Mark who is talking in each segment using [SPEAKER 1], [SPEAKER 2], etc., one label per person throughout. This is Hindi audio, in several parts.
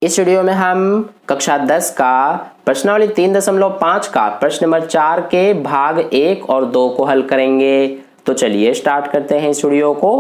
[SPEAKER 1] इस वीडियो में हम कक्षा 10 का प्रश्नावली 3.5 का प्रश्न नंबर 4 के भाग 1 और 2 को हल करेंगे। तो चलिए स्टार्ट करते हैं इस वीडियो को।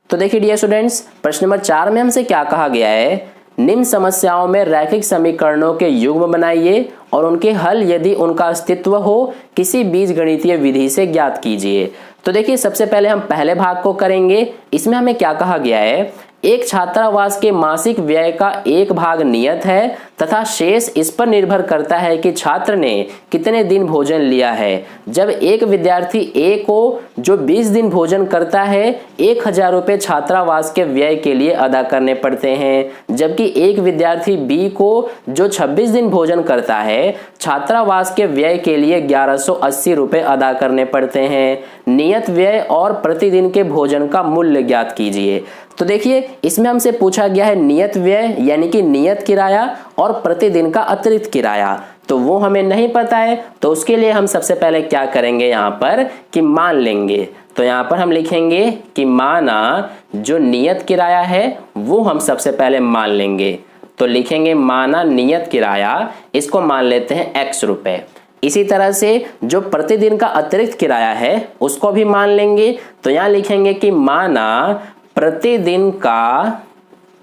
[SPEAKER 1] तो देखिए डियर स्टूडेंट्स, प्रश्न नंबर 4 में हमसे क्या कहा गया है, निम्न समस्याओं में रैखिक समीकरणों के युग्म बनाइए और उनके हल यदि उनका अस्तित्व हो किसी बीजगणितीय विधि से ज्ञात कीजिए। तो देखिए सबसे पहले हम पहले भाग को करेंगे। इसमें हमें क्या कहा गया है, एक छात्रावास के मासिक व्यय का एक भाग नियत है तथा शेष इस पर निर्भर करता है कि छात्र ने कितने दिन भोजन लिया है। जब एक विद्यार्थी ए को जो 20 दिन भोजन करता है 1000 रुपये छात्रावास के व्यय के लिए अदा करने पड़ते हैं, जबकि एक विद्यार्थी बी को जो 26 दिन भोजन करता है छात्रावास के व्यय के लिए 1180 रुपये अदा करने पड़ते हैं। नियत व्यय और प्रतिदिन के भोजन का मूल्य ज्ञात कीजिए। तो देखिए इसमें हमसे पूछा गया है नियत व्यय यानी कि नियत किराया और प्रतिदिन का अतिरिक्त किराया, तो वो हमें नहीं पता है। तो उसके लिए हम सबसे पहले क्या करेंगे यहाँ पर कि मान लेंगे। तो यहाँ पर हम लिखेंगे कि माना जो नियत किराया है वो हम सबसे पहले मान लेंगे। तो लिखेंगे माना नियत किराया, इसको मान लेते हैं x रुपए। इसी तरह से जो प्रतिदिन का अतिरिक्त किराया है उसको भी मान लेंगे। तो यहाँ लिखेंगे कि माना प्रतिदिन का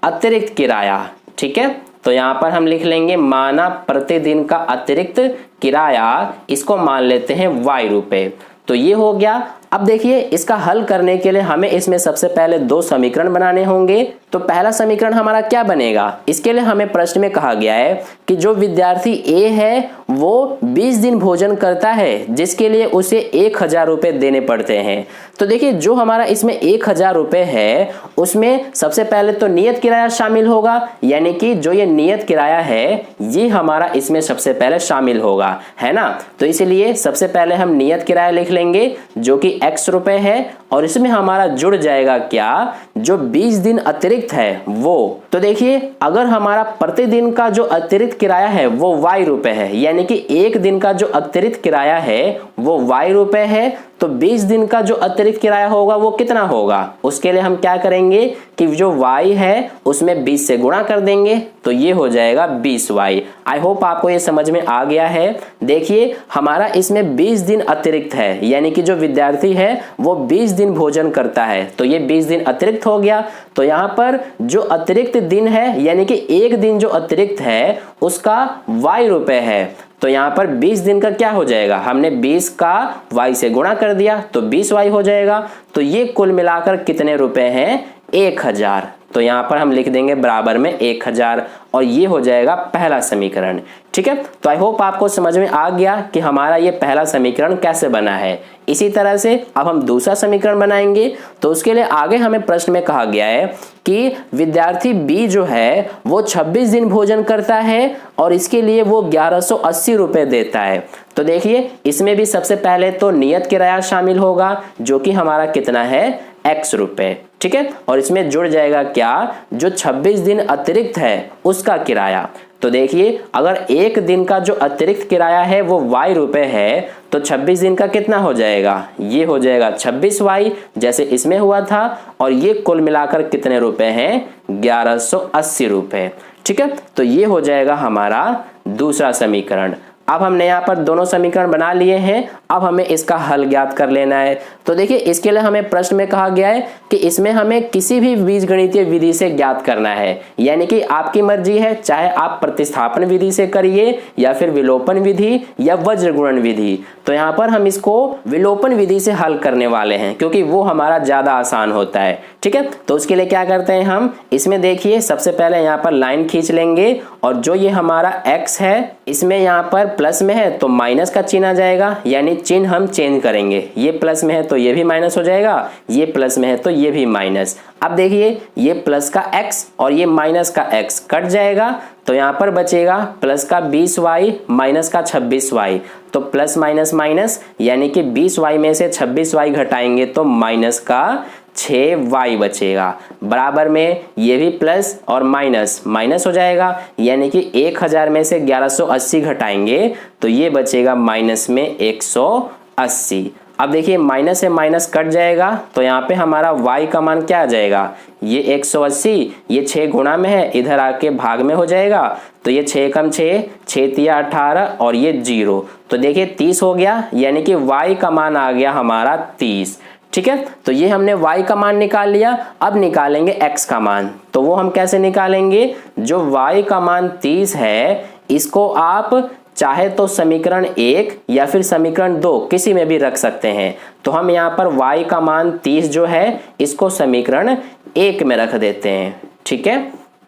[SPEAKER 1] अतिरिक्त किराया, ठीक है। तो यहाँ पर हम लिख लेंगे माना प्रतिदिन का अतिरिक्त किराया, इसको मान लेते हैं y रुपए। तो ये हो गया। अब देखिए इसका हल करने के लिए हमें इसमें सबसे पहले 2 समीकरण बनाने होंगे। तो पहला समीकरण हमारा क्या बनेगा, इसके लिए हमें प्रश्न में कहा गया है कि जो विद्यार्थी ए है वो 20 दिन भोजन करता है जिसके लिए उसे 1000 रुपये देने पड़ते हैं। तो देखिए जो हमारा इसमें 1000 रुपये है उसमें सबसे पहले तो नियत किराया शामिल होगा, यानी कि जो ये नियत किराया है ये हमारा इसमें सबसे पहले शामिल होगा, है ना। तो इसलिए सबसे पहले हम नियत किराया लिख लेंगे जो कि x रुपए है, और इसमें हमारा जुड़ जाएगा क्या, जो 20 दिन अतिरिक्त है वो। तो देखिए अगर हमारा प्रतिदिन का जो अतिरिक्त किराया है वो y रुपए है, यानी कि एक दिन का जो अतिरिक्त किराया है वो y रुपए है, तो 20 दिन का जो अतिरिक्त किराया होगा वो कितना होगा। उसके लिए हम क्या करेंगे कि जो y है उसमें 20 से गुणा कर देंगे, तो ये हो जाएगा 20y। आई होप आपको ये समझ में आ गया है। देखिए हमारा इसमें 20 दिन अतिरिक्त है, यानी कि जो विद्यार्थी है वो 20 दिन भोजन करता है, तो ये 20 दिन अतिरिक्त हो गया। तो यहाँ पर जो अतिरिक्त दिन है यानी कि एक दिन जो अतिरिक्त है उसका y रुपए है, तो यहाँ पर 20 दिन का क्या हो जाएगा, हमने 20 का y से गुणा कर दिया तो 20y हो जाएगा। तो ये कुल मिलाकर कितने रुपए हैं, 1000। तो यहाँ पर हम लिख देंगे बराबर में 1000, और ये हो जाएगा पहला समीकरण, ठीक है। तो आई होप आपको समझ में आ गया कि हमारा ये पहला समीकरण कैसे बना है। इसी तरह से अब हम दूसरा समीकरण बनाएंगे। तो उसके लिए आगे हमें प्रश्न में कहा गया है कि विद्यार्थी बी जो है वो 26 दिन भोजन करता है और इसके लिए वो 1180 रुपये देता है। तो देखिए इसमें भी सबसे पहले तो नियत किराया शामिल होगा जो कि हमारा कितना है, x रुपए, ठीक है। और इसमें जुड़ जाएगा क्या, जो 26 दिन अतिरिक्त है उसका किराया। तो देखिए अगर एक दिन का जो अतिरिक्त किराया है वो y रुपए है, तो 26 दिन का कितना हो जाएगा, ये हो जाएगा 26y जैसे इसमें हुआ था, और ये कुल मिलाकर कितने रुपए हैं, 1180 रुपए, ठीक है। तो ये हो जाएगा हमारा दूसरा समीकरण। अब हमने यहाँ पर दोनों समीकरण बना लिए हैं, अब हमें इसका हल ज्ञात कर लेना है। तो देखिए इसके लिए हमें प्रश्न में कहा गया है कि इसमें हमें किसी भी बीजगणितीय विधि से ज्ञात करना है, यानी कि आपकी मर्जी है, चाहे आप प्रतिस्थापन विधि से करिए या फिर विलोपन विधि या वज्रगुणन विधि। तो यहाँ पर हम इसको विलोपन विधि से हल करने वाले हैं क्योंकि वो हमारा ज्यादा आसान होता है, ठीक है। तो उसके लिए क्या करते हैं हम, इसमें देखिए सबसे पहले यहाँ पर लाइन खींच लेंगे, और जो ये हमारा x है इसमें यहाँ पर प्लस में है तो माइनस का चिन्ह आ जाएगा, यानी चिन्ह हम चेंज करेंगे। ये प्लस में है तो ये भी माइनस हो जाएगा, ये प्लस में है तो ये भी माइनस। अब देखिए ये प्लस का x और ये माइनस का x कट जाएगा, तो यहाँ पर बचेगा प्लस का 20y माइनस का 26y। तो प्लस माइनस माइनस, यानी कि 20y में से 26y घटाएंगे तो माइनस का 6y बचेगा। बराबर में ये भी प्लस और माइनस माइनस हो जाएगा, यानी कि 1000 में से 1180 घटाएंगे तो ये बचेगा माइनस में 180। अब देखिए माइनस से माइनस कट जाएगा तो यहाँ पे हमारा y का मान क्या आ जाएगा, ये 180, ये 6 गुणा में है, इधर आके भाग में हो जाएगा, तो ये 6 कम 6, 6 तिया 18 और ये 0, तो देखिए 30 हो गया, यानी कि y का मान आ गया हमारा 30। ठीक है, तो ये हमने y का मान निकाल लिया। अब निकालेंगे x का मान, तो वो हम कैसे निकालेंगे, जो y का मान 30 है इसको आप चाहे तो समीकरण 1 या फिर समीकरण 2 किसी में भी रख सकते हैं। तो हम यहाँ पर y का मान 30 जो है इसको समीकरण 1 में रख देते हैं। ठीक है,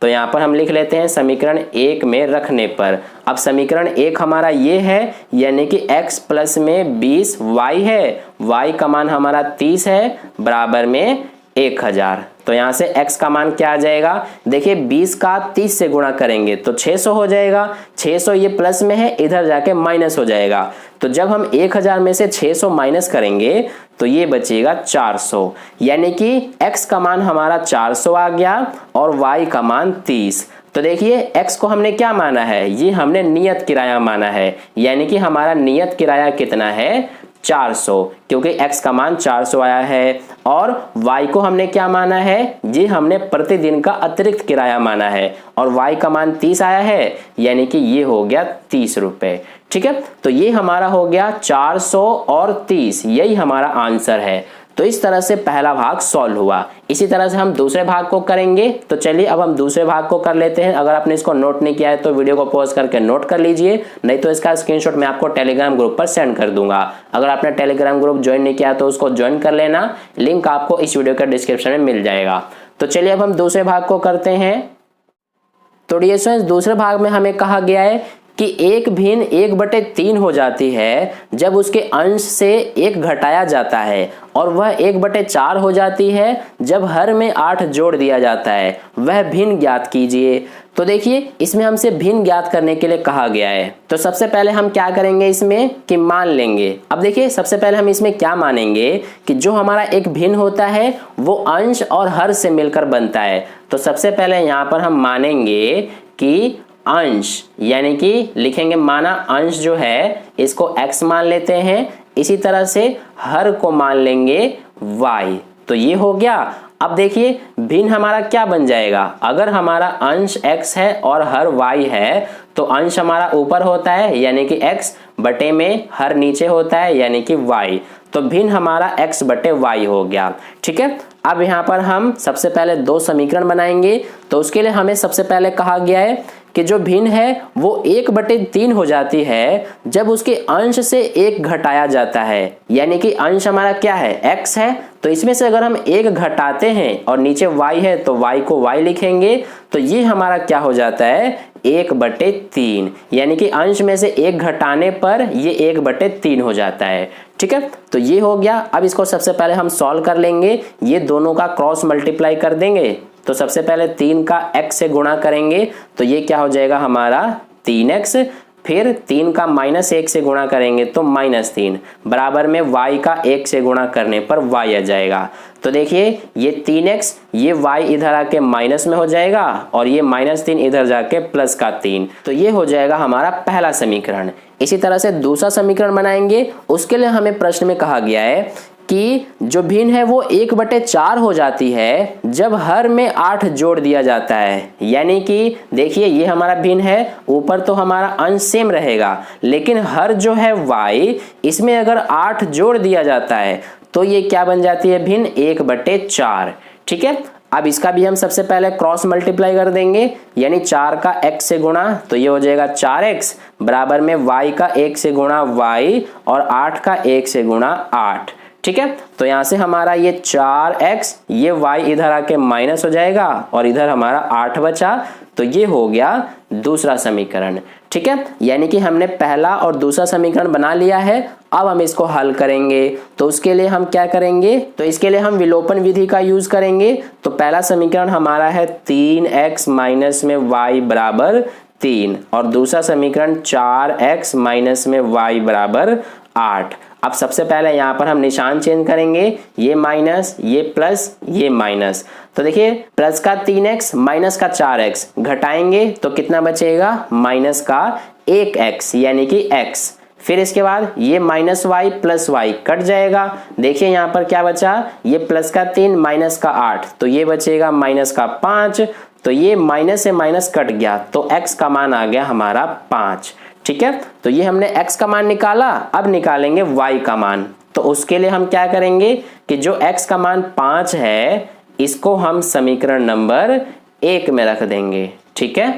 [SPEAKER 1] तो यहाँ पर हम लिख लेते हैं समीकरण 1 में रखने पर। अब समीकरण 1 हमारा ये है, यानी कि x प्लस में 20 y है, y का मान हमारा 30 है, बराबर में 1000। तो यहाँ से x का मान क्या आ जाएगा, देखिए 20 का 30 से गुणा करेंगे तो 600 हो जाएगा, 600 ये प्लस में है, इधर जाके माइनस हो जाएगा, तो जब हम 1000 में से 600 माइनस करेंगे तो ये बचेगा 400, यानी कि x का मान हमारा 400 आ गया और y का मान 30। तो देखिए x को हमने क्या माना है, ये हमने नियत किराया माना है, यानी कि हमारा नियत किराया कितना है 400, क्योंकि x का मान 400 आया है, और y को हमने क्या माना है, ये हमने प्रतिदिन का अतिरिक्त किराया माना है, और y का मान 30 आया है, यानी कि ये हो गया 30 रुपए। ठीक है, तो ये हमारा हो गया 400 और 30, यही हमारा आंसर है। तो इस तरह से पहला भाग सॉल्व हुआ। इसी तरह से हम दूसरे भाग को करेंगे। तो चलिए अब हम दूसरे भाग को कर लेते हैं। अगर आपने इसको नोट नहीं किया है तो वीडियो को पॉज करके नोट कर लीजिए, नहीं तो इसका स्क्रीनशॉट मैं आपको टेलीग्राम ग्रुप पर सेंड कर दूंगा। अगर आपने टेलीग्राम ग्रुप ज्वाइन नहीं किया तो उसको ज्वाइन कर लेना, लिंक आपको इस वीडियो के डिस्क्रिप्शन में मिल जाएगा। तो चलिए अब हम दूसरे भाग को करते हैं। तो डियर स्टूडेंट्स, दूसरे भाग में हमें कहा गया है कि एक भिन्न 1/3 हो जाती है जब उसके अंश से 1 घटाया जाता है, और वह 1/4 हो जाती है जब हर में 8 जोड़ दिया जाता है, वह भिन्न ज्ञात कीजिए। तो देखिए इसमें हमसे भिन्न ज्ञात करने के लिए कहा गया है। तो सबसे पहले हम क्या करेंगे इसमें कि मान लेंगे। अब देखिए सबसे पहले हम इसमें क्या मानेंगे कि जो हमारा एक भिन्न होता है वो अंश और हर से मिलकर बनता है। तो सबसे पहले यहाँ पर हम मानेंगे कि अंश, यानी कि लिखेंगे माना अंश जो है इसको x मान लेते हैं, इसी तरह से हर को मान लेंगे y। तो ये हो गया। अब देखिए भिन्न हमारा क्या बन जाएगा, अगर हमारा अंश x है और हर y है तो अंश हमारा ऊपर होता है यानी कि x बटे में हर नीचे होता है यानी कि y, तो भिन्न हमारा x बटे y हो गया। ठीक है, अब यहाँ पर हम सबसे पहले 2 समीकरण बनाएंगे। तो उसके लिए हमें सबसे पहले कहा गया है कि जो भिन्न है वो 1/3 हो जाती है जब उसके अंश से 1 घटाया जाता है, यानी कि अंश हमारा क्या है x है, तो इसमें से अगर हम 1 घटाते हैं और नीचे y है तो y को y लिखेंगे, तो ये हमारा क्या हो जाता है 1/3, यानी कि अंश में से 1 घटाने पर ये 1/3 हो जाता है। ठीक है, तो ये हो गया। अब इसको सबसे पहले हम सॉल्व कर लेंगे, ये दोनों का क्रॉस मल्टीप्लाई कर देंगे। तो सबसे पहले 3 का x से गुणा करेंगे तो ये क्या हो जाएगा हमारा 3x, फिर 3 का -1 से गुणा करेंगे तो -3, बराबर में y का 1 से गुणा करने पर y आ जाएगा। तो देखिए ये 3x, ये y इधर आके माइनस में हो जाएगा और ये -3 इधर जाके प्लस का 3, तो ये हो जाएगा हमारा पहला समीकरण। इसी तरह से दूसरा समीकरण बनाएंगे। उसके लिए हमें प्रश्न में कहा गया है कि जो भिन्न है वो 1/4 हो जाती है जब हर में 8 जोड़ दिया जाता है, यानी कि देखिए ये हमारा भिन्न है, ऊपर तो हमारा अंश सेम रहेगा लेकिन हर जो है y, इसमें अगर 8 जोड़ दिया जाता है तो ये क्या बन जाती है भिन्न 1/4। ठीक है, अब इसका भी हम सबसे पहले क्रॉस मल्टीप्लाई कर देंगे, यानी 4 का x से गुणा तो ये हो जाएगा 4x, बराबर में y का 1 से गुणा y और 8 का 1 से गुणा 8। ठीक है, तो यहाँ से हमारा ये 4x, ये y इधर आके माइनस हो जाएगा और इधर हमारा 8 बचा, तो ये हो गया दूसरा समीकरण। ठीक है, यानी कि हमने पहला और दूसरा समीकरण बना लिया है। अब हम इसको हल करेंगे। तो उसके लिए हम क्या करेंगे, तो इसके लिए हम विलोपन विधि का यूज करेंगे। तो पहला समीकरण हमारा है 3x माइनस में y बराबर 3 और दूसरा समीकरण 4x माइनस में y बराबर 8। अब सबसे पहले यहाँ पर हम निशान चेंज करेंगे, ये माइनस, ये प्लस, ये माइनस। तो देखिए प्लस का 3x माइनस का 4x घटाएंगे तो कितना बचेगा, माइनस का 1x यानी कि x। फिर इसके बाद ये minus Y plus Y cut जाएगा। देखिए यहाँ पर क्या बचा, ये प्लस का 3 माइनस का 8, तो ये बचेगा माइनस का 5, तो ये माइनस से माइनस कट गया, तो x का मान आ गया हमारा 5। ठीक है, तो ये हमने x का मान निकाला। अब निकालेंगे y का मान। तो उसके लिए हम क्या करेंगे कि जो x का मान 5 है इसको हम समीकरण नंबर 1 में रख देंगे। ठीक है,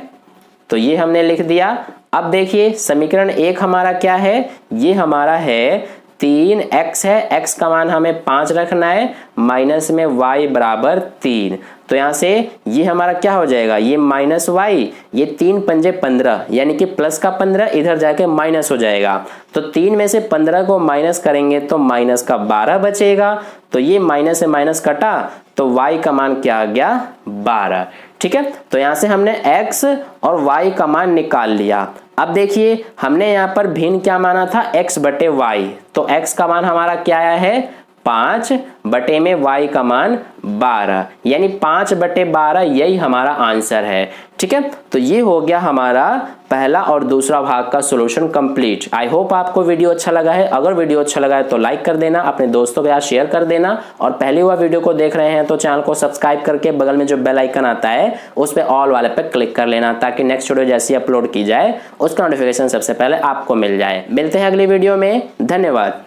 [SPEAKER 1] तो ये हमने लिख दिया। अब देखिए समीकरण 1 हमारा क्या है, ये हमारा है 3x है, x का मान हमें 5 रखना है, माइनस में y बराबर 3। तो यहाँ से ये हमारा क्या हो जाएगा, ये माइनस वाई, ये 3 पंजे 15 यानी कि प्लस का 15 इधर जाके माइनस हो जाएगा। तो 3 में से 15 को माइनस करेंगे तो माइनस का 12 बचेगा। तो ये माइनस से माइनस कटा तो y का मान क्या आ गया, 12। ठीक है, तो यहाँ से हमने x और y का मान निकाल लिया। अब देखिए हमने यहाँ पर भिन्न क्या माना था, x बटे y, तो x का मान हमारा क्या आया है 5 बटे में y का मान 12, यानी 5 बटे 12 यही हमारा आंसर है। ठीक है, तो ये हो गया हमारा पहला और दूसरा भाग का सॉल्यूशन कंप्लीट। आई होप आपको वीडियो अच्छा लगा है। अगर वीडियो अच्छा लगा है तो लाइक कर देना, अपने दोस्तों के साथ शेयर कर देना, और पहली हुआ वीडियो को देख रहे हैं तो चैनल को सब्सक्राइब करके बगल में जो बेल आइकन आता है उस पर ऑल वाले पे क्लिक कर लेना, ताकि नेक्स्ट वीडियो जैसी अपलोड की जाए उसका नोटिफिकेशन सबसे पहले आपको मिल जाए। मिलते हैं अगली वीडियो में, धन्यवाद।